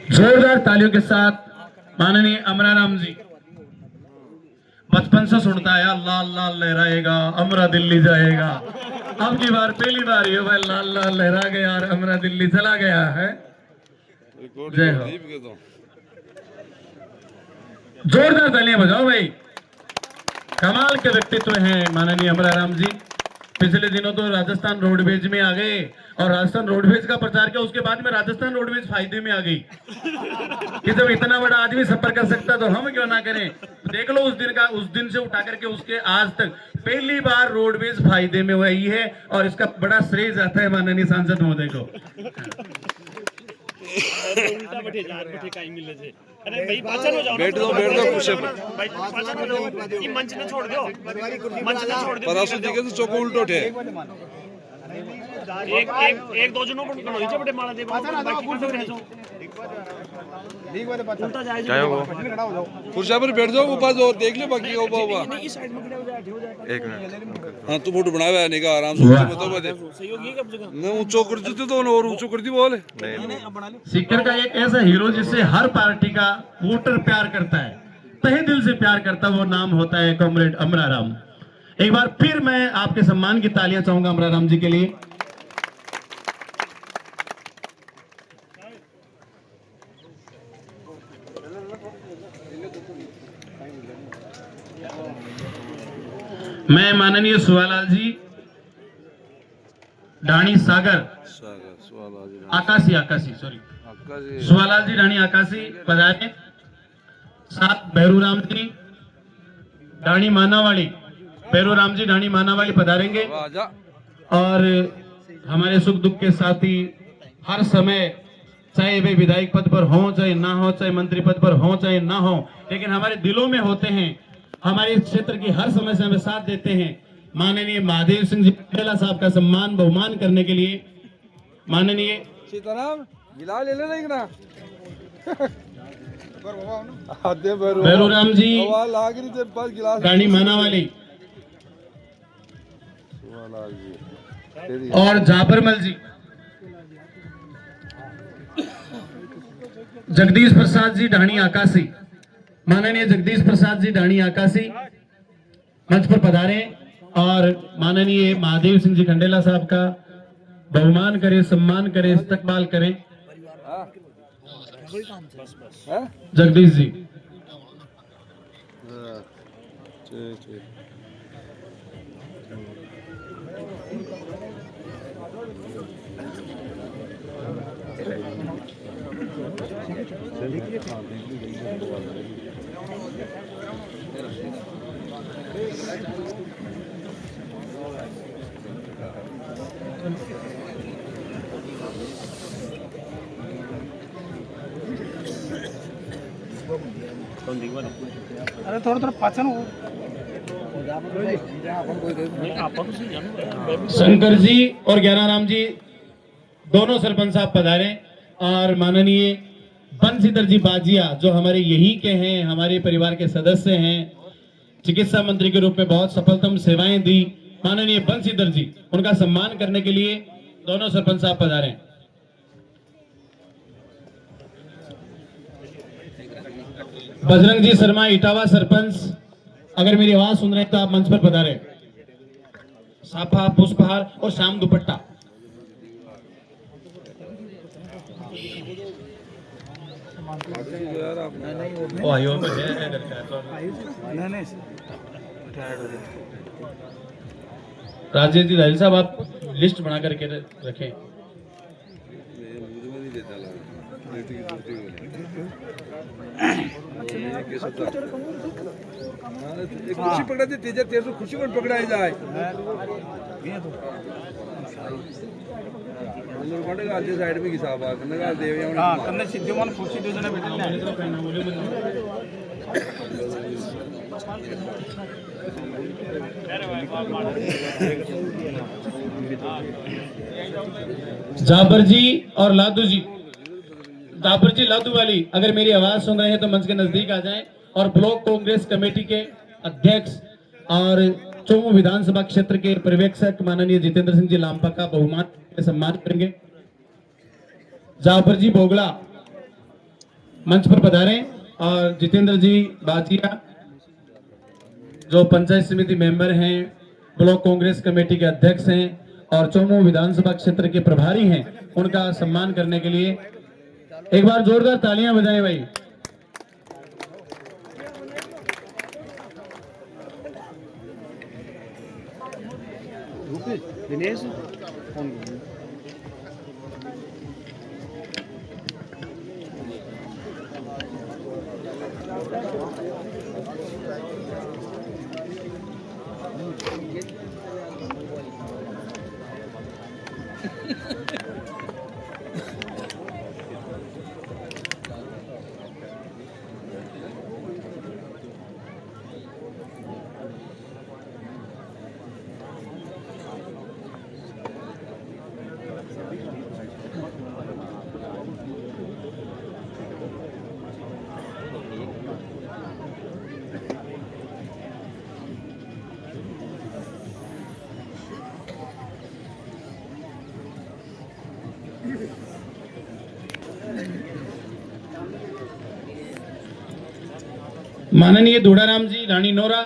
जोरदार तालियों के साथ माननीय अमराराम जी बचपन से सुनता है लाल लाल लहराएगा अमरा दिल्ली जाएगा। अब की बार पहली बार ये भाई लाल लाल लहरा गया और अमरा दिल्ली चला गया है। जय हो। जोरदार तालियां बजाओ भाई। कमाल के व्यक्तित्व हैं माननीय अमराराम जी। पिछले दिनों तो राजस्थान रोडवेज में आ गए और राजस्थान रोडवेज का प्रचार किया, उसके बाद में राजस्थान रोडवेज फायदे में आ गई कि जब इतना बड़ा आदमी सफर कर सकता तो हम क्यों ना करें। देख लो उस दिन से उठा करके उसके आज तक पहली बार रोडवेज फायदे में हुई है और इसका बड़ा श्रेय जाता है माननीय सांसद महोदय को। बैठ दो कुर्सी पर। मंच ने छोड़ दो, परासु जी के तो चौको उल्टो थे। एक दो जनों पर नीचे बड़े मारा दे बाकी उल्टो रह जाओ। उल्टा जाए कुर्सी पर बैठ जाओ, ऊपर जो देख ले बाकी ऊपर ऊपर। इस साइड में खड़े हो जाए। एक मिनट। हां तू फोटो बनाया है निका आराम से बताओ बता। सहयोगी कब जगह ना ऊंचो कर देते तो और ऊंचो कर दी बोल। सीकर का एक ऐसा हीरो जिससे हर पार्टी का वोटर प्यार करता है, तहे दिल से प्यार करता है, वो नाम होता है कॉमरेड अमराराम। एक बार फिर मैं आपके सम्मान की तालियां चाहूंगा अमराराम जी के लिए। मैं माननीय सुवालाल जी ढाणी सागर आकाशी सुवालाल जी ढाणी आकाशी पधारे। साथ भैरूराम जी ढाणी मानावाली, भैरूराम जी ढाणी मानावाली पधारेंगे और हमारे सुख दुख के साथी हर समय, चाहे वे विधायक पद पर हों चाहे ना हो, चाहे मंत्री पद पर हों चाहे ना हो, लेकिन हमारे दिलों में होते हैं। हमारे इस क्षेत्र की हर समस्या में साथ देते हैं। माननीय महादेव सिंह जी पटेला साहब का सम्मान बहुमान करने के लिए माननीय सीताराम गिलास ले लेना भैरूराम जी गिलास गाड़ी मानावाली और जापरमल जी, जगदीश प्रसाद जी ढाणी आकाशी, माननीय जगदीश प्रसाद जी ढाणी आकाशी मंच पर पधारे और माननीय महादेव सिंह जी खंडेला साहब का बहुमान करें, सम्मान करें, इस्तकबाल करें। जगदीश जी अरे थोड़ा थोड़ा पाचन हो। शंकर जी और ज्ञानाराम जी दोनों सरपंच साहब पधारे और माननीय बंसीधर जी बाजिया जो हमारे यही के हैं, हमारे परिवार के सदस्य हैं, चिकित्सा मंत्री के रूप में बहुत सफलतम सेवाएं दी माननीय बंसीधर जी, उनका सम्मान करने के लिए दोनों सरपंच साहब पधारे। बजरंग जी शर्मा इटावा सरपंच, अगर मेरी आवाज सुन रहे हैं तो आप मंच पर पधारे। साफा पुष्पहार और शाम दुपट्टा। राजेश जी राजेश साहब आप लिस्ट बना करके रखें। खुशी पकड़ा दे तेजा तेरे से खुशी पर पकड़ाई जाए। पड़ेगा आज साइड में किसा बात करने का देव या हां कन्ने सिद्धि मन खुशी दे देना बेटा। जाबर जी और लादू जी, जाबर जी लादू वाली अगर मेरी आवाज सुन रहे हैं तो मंच के नजदीक आ जाएं और ब्लॉक कांग्रेस कमेटी के अध्यक्ष और चोमू विधानसभा क्षेत्र के पर्यवेक्षक माननीय जितेंद्र सिंह जी लांपा का बहुमान सम्मान करेंगे। जाफर जी बोगला मंच पर पधारें। और जितेंद्र जी बाजिया जो पंचायत समिति मेंबर हैं, ब्लॉक कांग्रेस कमेटी के अध्यक्ष हैं और चौमू विधानसभा क्षेत्र के प्रभारी हैं, उनका सम्मान करने के लिए एक बार जोरदार तालियां बजाएं भाई। दिनेश माननीय धोड़ाराम जी ढाणी नोरा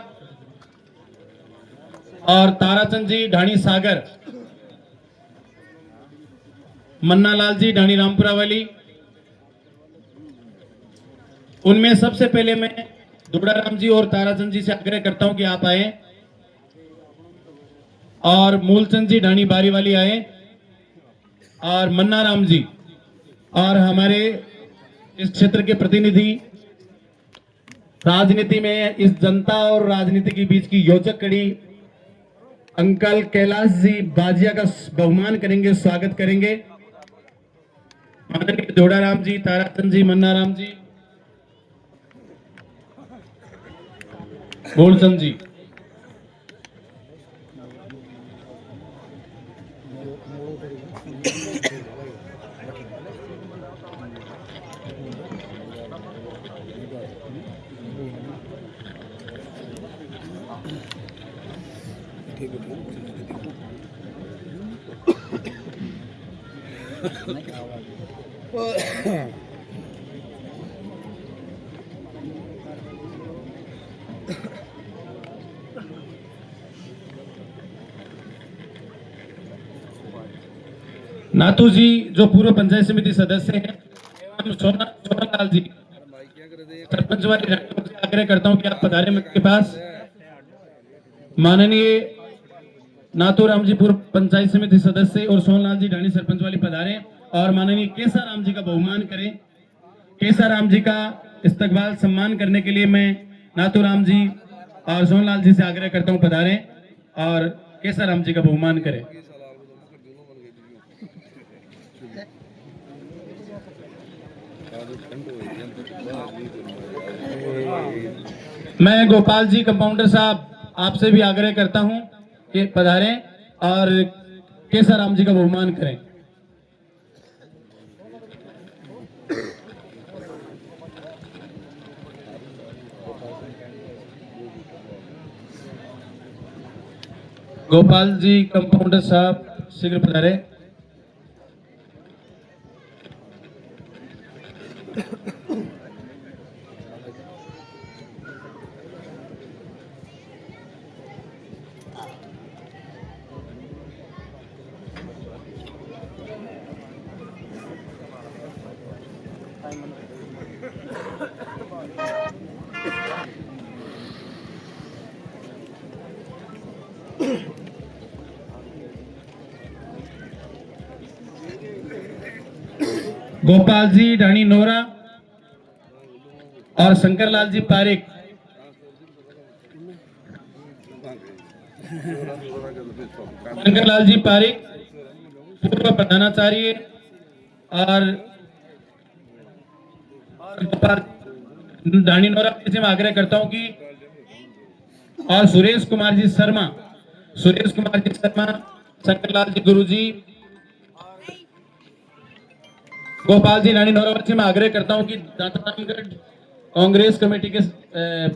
और ताराचंद जी ढाणी सागर, मन्नालाल जी ढाणी रामपुरा वाली, उनमें सबसे पहले मैं धोड़ाराम जी और ताराचंद जी से आग्रह करता हूं कि आप आए और मूलचंद जी ढाणी बारी वाली आए और मन्नाराम जी और हमारे इस क्षेत्र के प्रतिनिधि, राजनीति में इस जनता और राजनीति के बीच की योजक कड़ी अंकल कैलाश जी बाजिया का बहुमान करेंगे, स्वागत करेंगे। माननीय धोड़ाराम जी, ताराचंद जी, मन्नाराम जी, गोलचंद जी। नाथू जी जो पूर्व पंचायत समिति सदस्य हैं, एवं सोनालाल जी सरपंच वाली रानियों से आग्रह करता हूं कि आप पधारे मंच के पास। माननीय नाथूराम जी पूर्व पंचायत समिति सदस्य और सोनलाल जी ढाणी सरपंच वाली पधारे और माननीय केसाराम जी का बहुमान करें। केसाराम जी का इस्तकबाल सम्मान करने के लिए मैं नाथूराम जी और सोनलाल जी से आग्रह करता हूं पधारें और केसाराम जी का बहुमान करें। मैं गोपाल जी कंपाउंडर साहब आपसे भी आग्रह करता हूं कि पधारें और केसाराम जी का बहुमान करें। गोपाल जी कंपाउंडर साहब शीघ्र पधारें। गोपाल जी ढाणी नोरा और शंकरलाल जी पारिक, शंकरलाल जी पारिक पूर्व प्रधानाचार्य और गोपाल ढाणी नोरा से मैं आग्रह करता हूं कि और सुरेश कुमार जी शर्मा, शंकरलाल जी गुरुजी, गोपाल जी ढाणी नोरा से मैं आग्रह करता हूं कि दातारामगढ़ कांग्रेस कमेटी के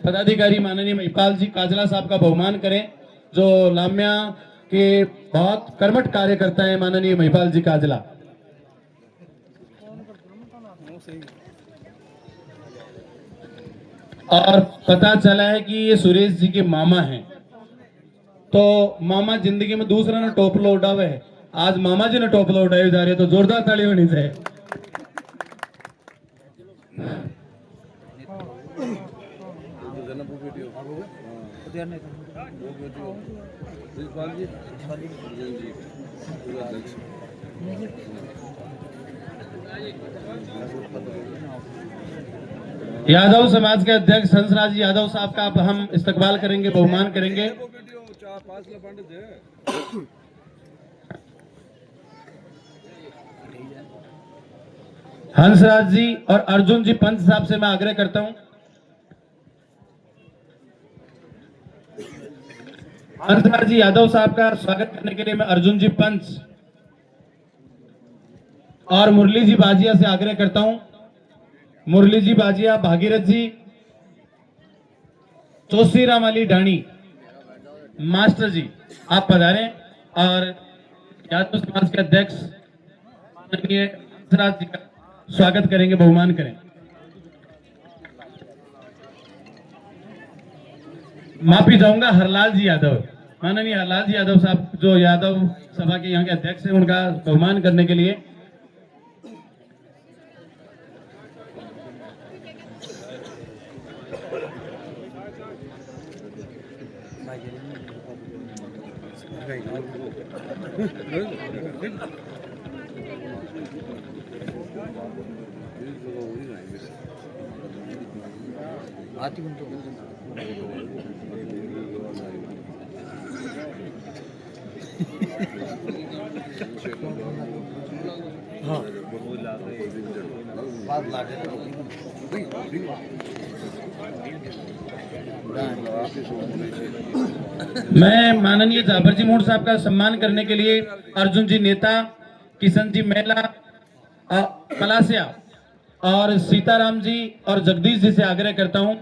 पदाधिकारी माननीय महिपाल जी काजला साहब का बहुमान करें, जो लाम्या के बहुत कर्मठ कार्यकर्ता है माननीय महिपाल जी काजला। और पता चला है कि ये सुरेश जी के मामा हैं। तो मामा जिंदगी में दूसरा ने टोपलो उठावे है, आज मामा जी ने टोपलो उठाए जा रहे, तो जोरदार ताली होनी चाहिए। यादव समाज के अध्यक्ष हंसराज यादव साहब का अब हम इस्तकबाल करेंगे, बहुमान करेंगे। हंसराज जी और अर्जुन जी पंच साहब से मैं आग्रह करता हूं, हंसराज जी यादव साहब का स्वागत करने के लिए मैं अर्जुन जी पंच और मुरली जी बाजिया से आग्रह करता हूं। मुरली जी बाजिया, भागीरथ जी, चौसीराम अली ढाणी मास्टर जी, आप पधारें और यादव समाज के अध्यक्ष माननीय हंसराज जी का स्वागत करेंगे, बहुमान करें। माफी चाहूंगा हरलाल जी यादव, माननीय हरलाल जी यादव साहब जो यादव सभा के यहाँ के अध्यक्ष हैं, उनका बहुमान करने के लिए मैं माननीय जाबर जी मूड साहब का सम्मान करने के लिए अर्जुन जी नेता, किशन जी मेला, पलासिया और सीताराम जी और जगदीश जी से आग्रह करता हूं।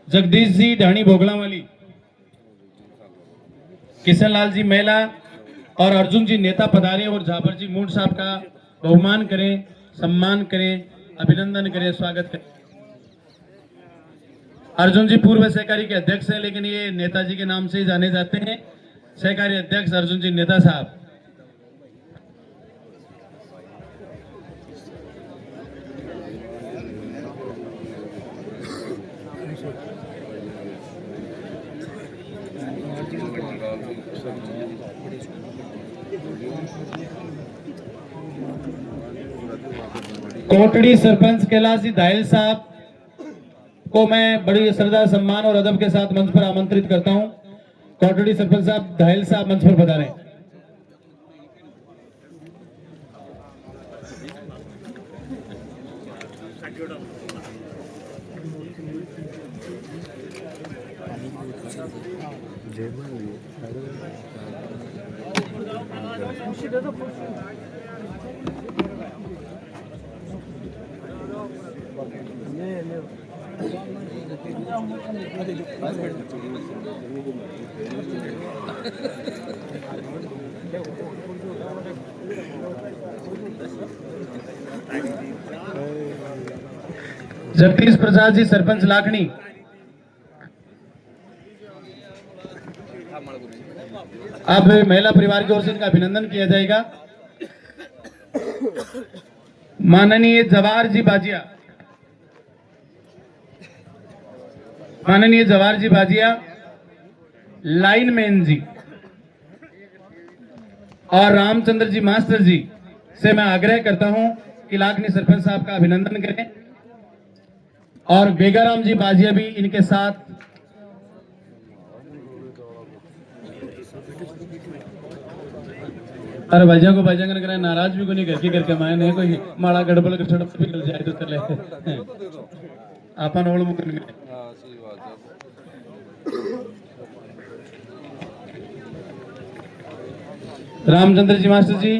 जगदीश जी ढाणी भोगला वाली, किशन लाल जी मेला और अर्जुन जी नेता पधारे और जाबर जी मूड साहब का बहुमान करें, सम्मान करें, अभिनंदन करें, स्वागत करें। अर्जुन जी पूर्व सहकारी के अध्यक्ष हैं, लेकिन ये नेताजी के नाम से ही जाने जाते हैं। सहकारी अध्यक्ष अर्जुन जी नेता साहब। कोटड़ी सरपंच कैलाश जी दाहिल साहब को मैं बड़ी श्रद्धा, सम्मान और अदब के साथ मंच पर आमंत्रित करता हूं। कोटड़ी सरपंच साहब दाहिल साहब मंच पर पधारें। जगदीश प्रसाद जी सरपंच लाखनी, अब महिला परिवार की ओर से इनका अभिनंदन किया जाएगा। माननीय जवाहर जी बाजिया, माननीय जवाहर जी बाजिया, लाइनमैन जी और रामचंद्र जी मास्टर जी से मैं आग्रह करता हूं कि लाखनी सरपंच साहब का अभिनंदन करें और बेगाराम जी बाजिया भी इनके साथ। अरे भाईजान को भाईजान कर नाराज भी को नहीं करके करके माए नहीं कोई माड़ा गड़बड़ कर छड़ भी कर जाए तो चले आपन ओळ मुकन में। हां सही बात है। रामचंद्र जी मास्टर जी,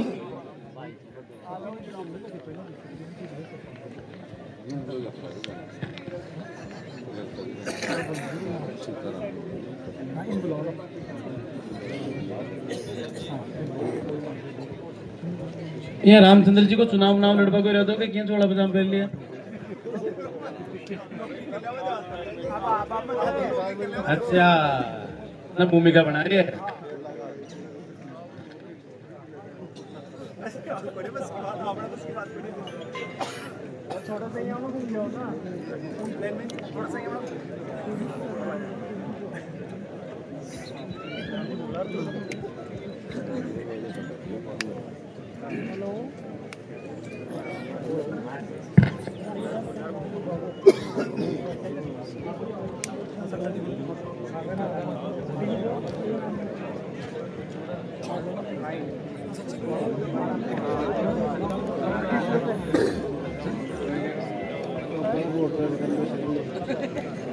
ये रामचंद्र जी को चुनाव नाव लड़वा को रहते हो कि क्यों चोड़ा बदाम पहन लिया। अच्छा ना भूमिका बना रही है।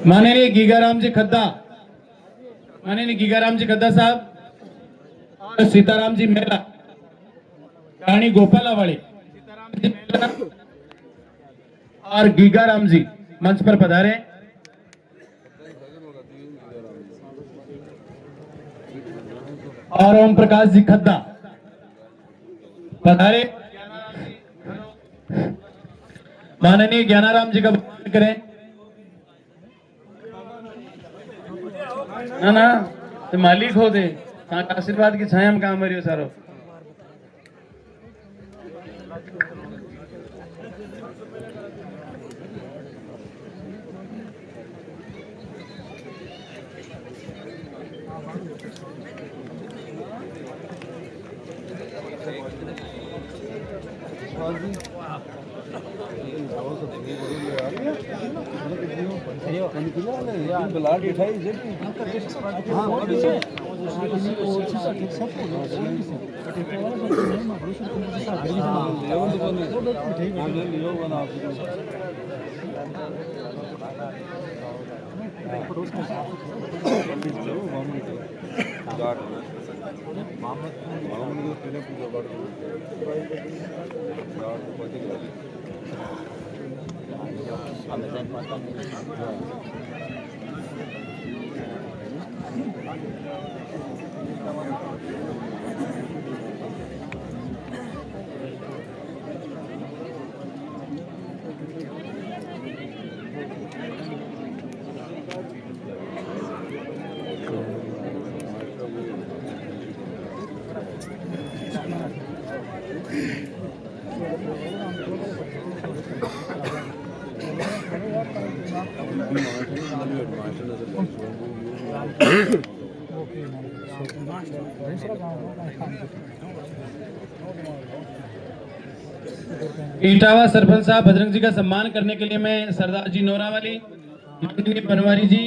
माननीय गीगाराम जी खद्दा, माननीय गीगाराम जी खद्दा साहब और सीताराम जी मेला, रानी गोपालावाड़ी, सीताराम जी मेला और गीगाराम जी मंच पर पधारे। और ओम प्रकाश जी खद्दा पधारे। माननीय ज्ञानाराम जी का वंदन करें। ना ना तो मालिक हो दे आशीर्वाद की छाया में काम करियो सारो। ब्लाड उठाई इटावा सरपंच साहब बजरंग जी का सम्मान करने के लिए मैं सरदार जी नोरावाली, माननीय बनवारी जी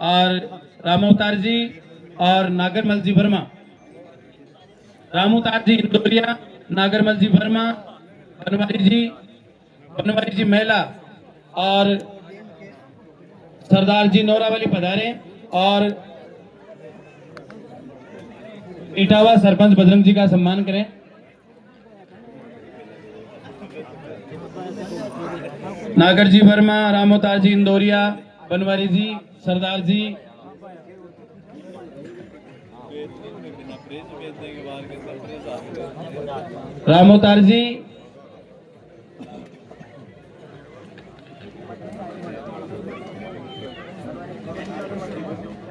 और रामोतार जी और नागरमल जी वर्मा, रामोतार जी इंदौरिया, नागरमल जी वर्मा, बनवारी जी मेला और सरदार जी नोरावाली पधारे। और इटावा सरपंच बजरंग जी का सम्मान करें। नागर जी वर्मा, रामोतार जी इंदौरिया, बनवारी जी, सरदार जी, रामोतार जी,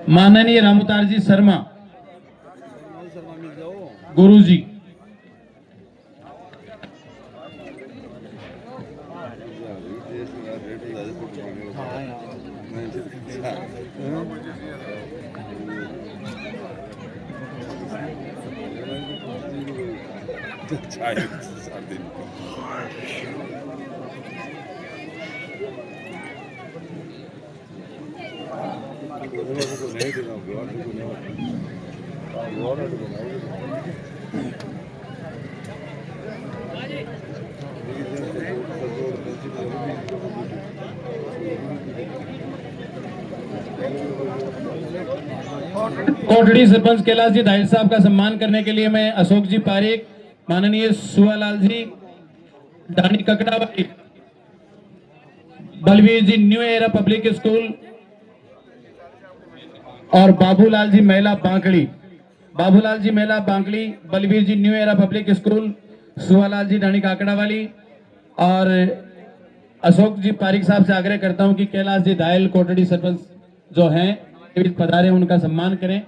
माननीय रामोतार जी शर्मा, गुरु जी, कोटड़ी सरपंच कैलाश जी दाहिर साहब का सम्मान करने के लिए मैं अशोक जी पारिक, माननीय Suwalal ji Dani Kakdawali, Balveer ji new era public school और बाबूलाल जी महिला बांकड़ी, बाबूलाल जी महिला Bankdi, Balveer ji new era public school, Suwalal ji Dani Kakdawali और अशोक जी पारिक साहब से आग्रह करता हूं कि कैलाश जी दायल कोटड़ी सरपंच जो हैं पधारे, उनका सम्मान करें।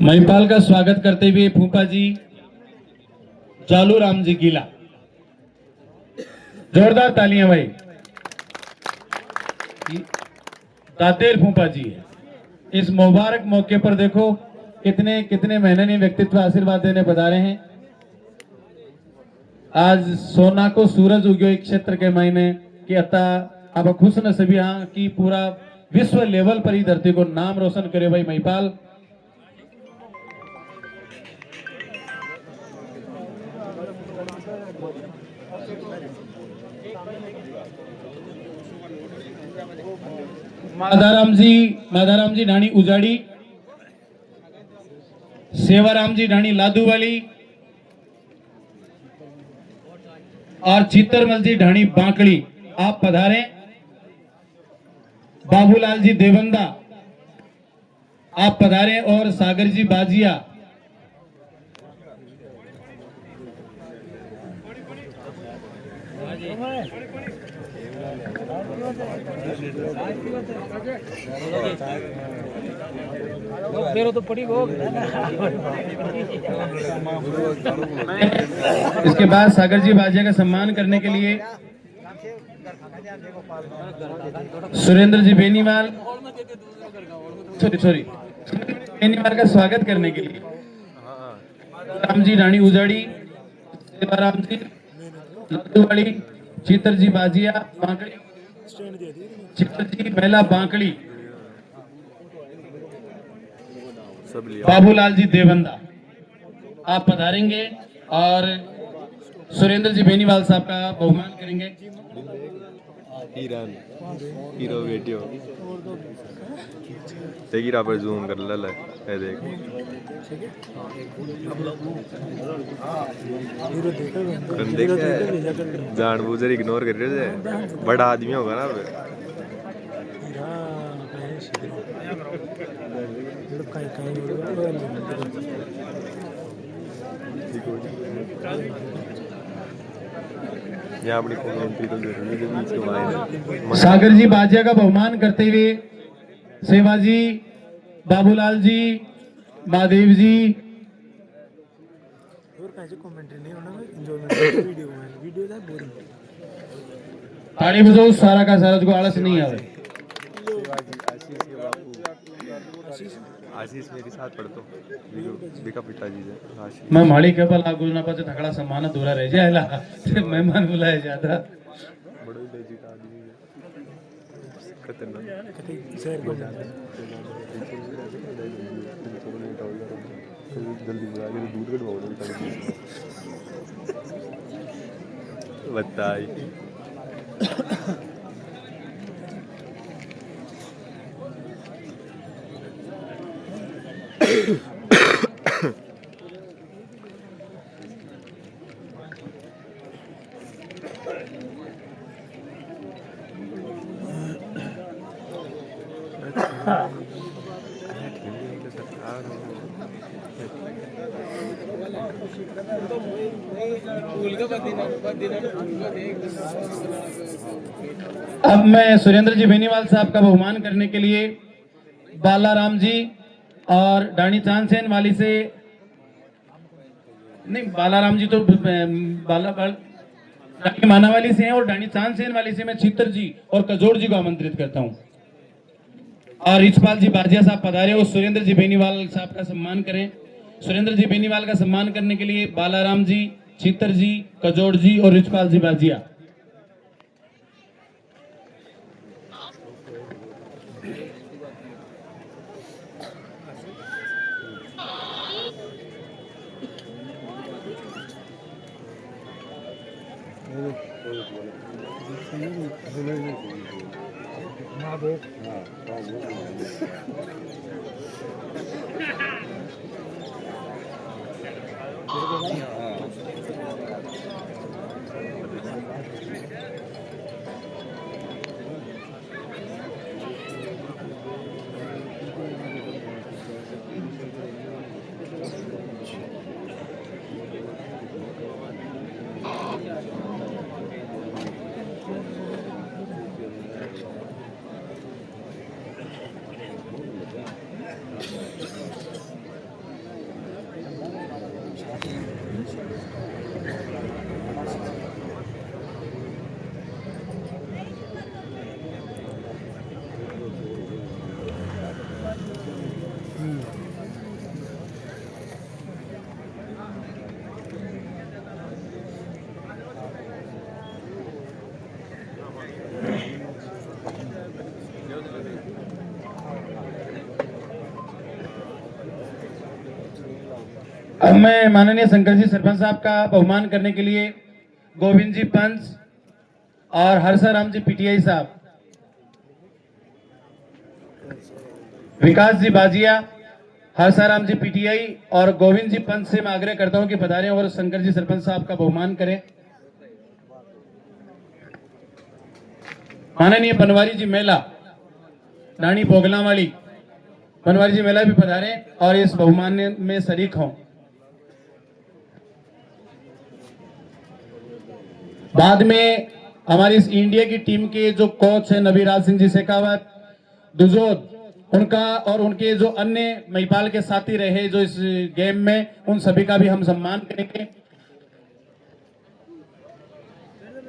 महिपाल का स्वागत करते हुए फूफा जी जालू राम जी गीला, जोरदार तालियां भाई। दातेर फूफा जी है। इस मुबारक मौके पर देखो कितने कितने मेहनती व्यक्तित्व आशीर्वाद देने पधारे हैं। आज सोना को सूरज उग्यो एक क्षेत्र के महीने की अता अब खुश नसीबी हाँ कि पूरा विश्व लेवल पर ही धरती को नाम रोशन करे भाई महिपाल। माधाराम जी ढाणी उजाड़ी, सेवाराम जी ढाणी लादूवाली और चित्तरमल जी ढाणी बांकड़ी आप पधारें। बाबूलाल जी देवंदा आप पधारें और सागर जी बाजिया। तो पड़ी वो इसके बाद सागर जी बाजिया का सम्मान करने के लिए सुरेंद्र जी बेनीवाल बेनीवाल का स्वागत करने के लिए राम जी रानी उजाड़ी, सेवाराम जी लद्दूवाड़ी, चित्र जी बाजिया बांकड़ी, चित्र जी महिला बांकड़ी, बाबूलाल जी देवंदा आप पधारेंगे और सुरेंद्र जी बेनीवाल साहब का बहुमान करेंगे। हीरो बेटियो देखी रहा पर जूम कर ले है देख जानबूझकर इग्नोर कर रहे थे। बड़ा आदमी होगा ना यहाँ अपनी कमेंट्री तो जरूरी। सागर जी बाजिया का बहुमान करते हुए सेवाजी, बाबूलाल जी, महादेव जी ताड़ी बजाओ सारा का सारा जो आलस नहीं आवे। आशीष मेरे साथ पढ़तो बिका पिताजी से आशीष मैं माड़ी के बल लागू ना पाचे थकड़ा सम्मान अधूरा रह जाएला मेहमान बुलाया जाता। बड़ो लेजी का आदमी है खतरनाक जल्दी बुला के दूध कटवाओ बताई। अब मैं सुरेंद्र जी बेनीवाल साहब का बहुमान करने के लिए बालाराम जी और डाणी चांदसेन वाली से नहीं, बालाराम जी तो डाणी मानावाली से हैं और डाणी चांदसेन वाली से मैं चित्तर जी और कजोड़ जी को आमंत्रित करता हूं और रिचपाल जी बाजिया साहब पधारे और सुरेंद्र जी बेनीवाल साहब का सम्मान करें। सुरेंद्र जी बेनीवाल का सम्मान करने के लिए बालाराम जी, चित्तर जी, कजोड़ जी और रिचपाल जी बाजिया। अब मैं माननीय शंकर जी सरपंच साहब का बहुमान करने के लिए गोविंद जी पंच और हर्षाराम जी पीटीआई साहब, विकास जी बाजिया, हर्षाराम जी पीटीआई और गोविंद जी पंच से मैं आग्रह करता हूं कि पधारें और शंकर जी सरपंच साहब का बहुमान करें। माननीय बनवारी जी मेला रानी बोगलावाली, बनवारी जी मेला भी पधारे और इस बहुमान में शरीक हों। बाद में हमारी इस इंडिया की टीम के जो कोच हैं नबीराज सिंह जी शेखावत, दुजोद, उनका और उनके जो अन्य महिपाल के साथी रहे जो इस गेम में, उन सभी का भी हम सम्मान करेंगे।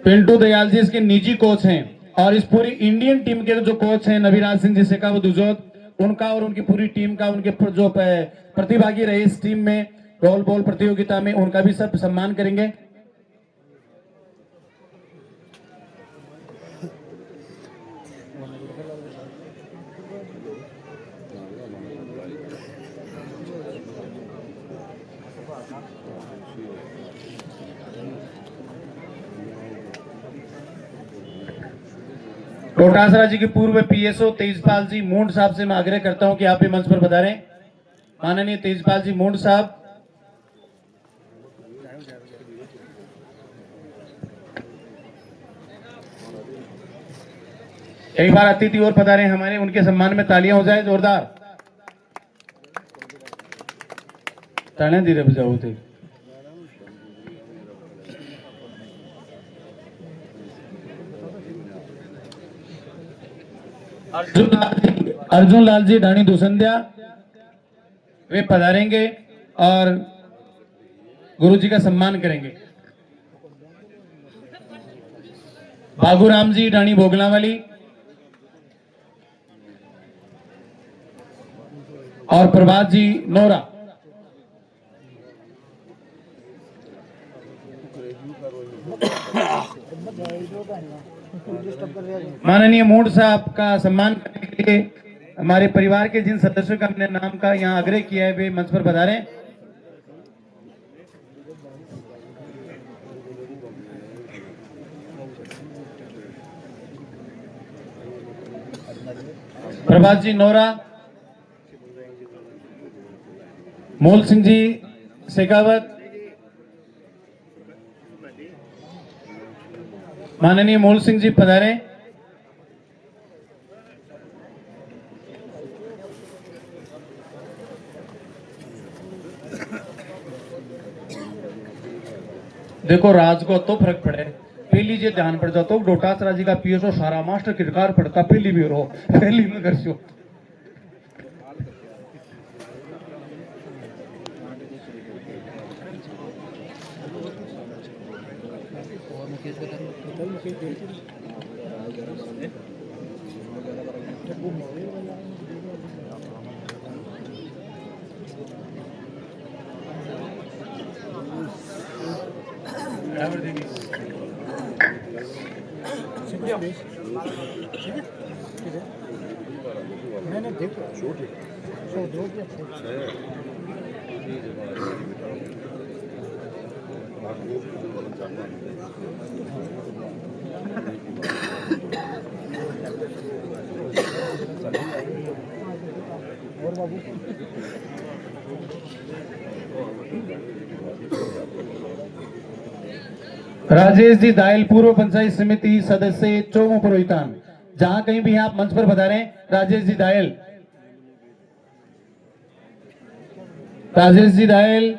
पिंटू दयाल जी इसके निजी कोच हैं और इस पूरी इंडियन टीम के जो कोच हैं नबीराज सिंह जी शेखावत, दुजोद, उनका और उनकी पूरी टीम का, उनके जो प्रतिभागी रहे इस टीम में रोल बॉल प्रतियोगिता में, उनका भी सब सम्मान करेंगे। डोटासरा जी के पूर्व पीएसओ तेजपाल जी मूंड साहब से मैं आग्रह करता हूं कि आप भी मंच पर पधारें। माननीय तेजपाल जी मूंड साहब, एक बार अतिथि और पधारे हमारे, उनके सम्मान में तालियां हो जाए जोरदार। तालियां धीरे बजाओ थे। अर्जुन लाल जी ढाणी दुसंध्या वे पधारेंगे और गुरु जी का सम्मान करेंगे। बाबूराम जी ढाणी बोगलावाली और प्रभात जी नोरा। माननीय मूड साहब का सम्मान करने के लिए हमारे परिवार के जिन सदस्यों का हमने नाम का यहाँ आग्रह किया है वे मंच पर पधारें। प्रभात जी नोरा, मोल सिंह जी शेखावत, माननीय मोल सिंह जी पधारे। देखो राज को तो फर्क पड़े, पहली जे ध्यान पड़ जाता डोटासरा जी का पीएसओ सारा मास्टर किरकार पड़ता पहली भी रो पहली में कर सो। मैंने देखो और बाबू राजेश जी दायल पूर्व पंचायत समिति सदस्य चोमो पुरोहितान, जहां कहीं भी आप मंच पर बता राजेश जी दायल, राजेश जी दायल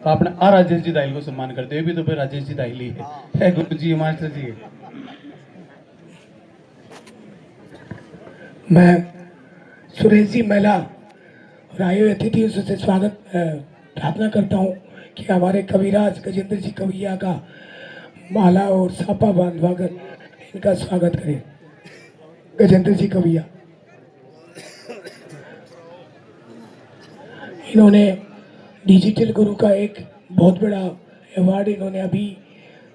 आपने राजेश जी दायल को सम्मान करते हुए भी तो फिर राजेश जी दायल ही है गुरु जी मास्टर जी। मैं सुरेश जी महिला और आयु अतिथियों से स्वागत प्रार्थना करता हूं कि हमारे कविराज गजेंद्र जी कविया का माला और सापा बांधवाकर इनका स्वागत करें। गजेंद्र जी कविया इन्होंने डिजिटल गुरु का एक बहुत बड़ा अवार्ड इन्होंने अभी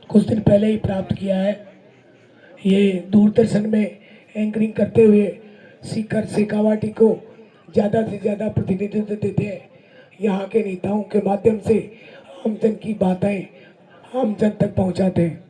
कुछ दिन पहले ही प्राप्त किया है। ये दूरदर्शन में एंकरिंग करते हुए शिखर शेखावत को ज़्यादा से ज़्यादा प्रतिनिधित्व देते हैं। यहाँ के नेताओं के माध्यम से आम जन की बातें आम जन तक पहुँचाते हैं।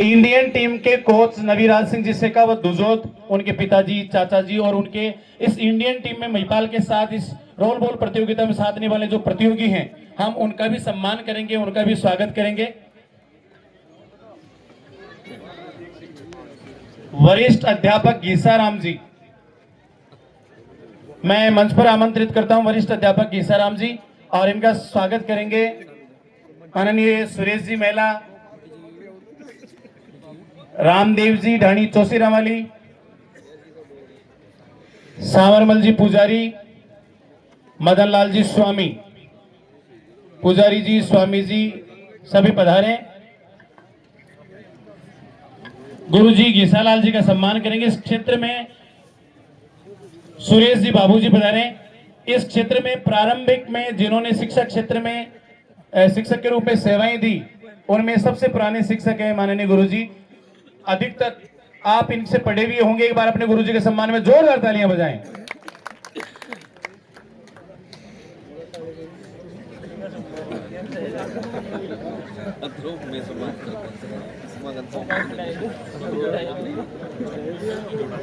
इंडियन टीम के कोच नवीराज सिंह जी शेखावत दुजोत, उनके पिताजी, चाचा जी और उनके इस इंडियन टीम में महिपाल के साथ इस रोल बॉल प्रतियोगिता में साथ देने वाले जो प्रतियोगी हैं, हम उनका भी सम्मान करेंगे, उनका भी स्वागत करेंगे। वरिष्ठ अध्यापक घीसाराम जी, मैं मंच पर आमंत्रित करता हूं वरिष्ठ अध्यापक घीसाराम जी, और इनका स्वागत करेंगे माननीय सुरेश जी मेला, रामदेव जी ढाणी चौसीरावाली, सावरमल जी पुजारी, मदन लाल जी स्वामी, पुजारी जी, स्वामी जी सभी पधारे। गुरु जी घीसालाल जी का सम्मान करेंगे। इस क्षेत्र में सुरेश जी बाबू जी पधारे। इस क्षेत्र में प्रारंभिक में जिन्होंने शिक्षा क्षेत्र में शिक्षक के रूप में सेवाएं दी, उनमें सबसे पुराने शिक्षक हैं माननीय गुरु जी। अधिकतर आप इनसे पढ़े भी होंगे। एक बार अपने गुरुजी के सम्मान में जोरदार तालियां बजाएं।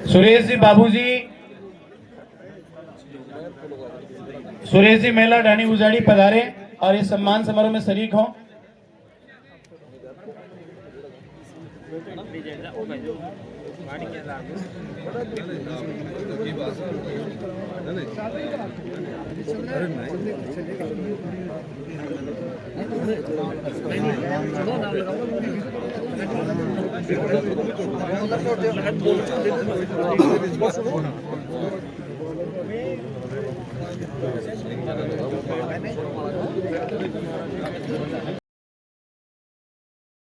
सुरेश जी बाबूजी, सुरेश जी मेला ढाणी उजाड़ी पधारे और इस सम्मान समारोह में शरीक हों।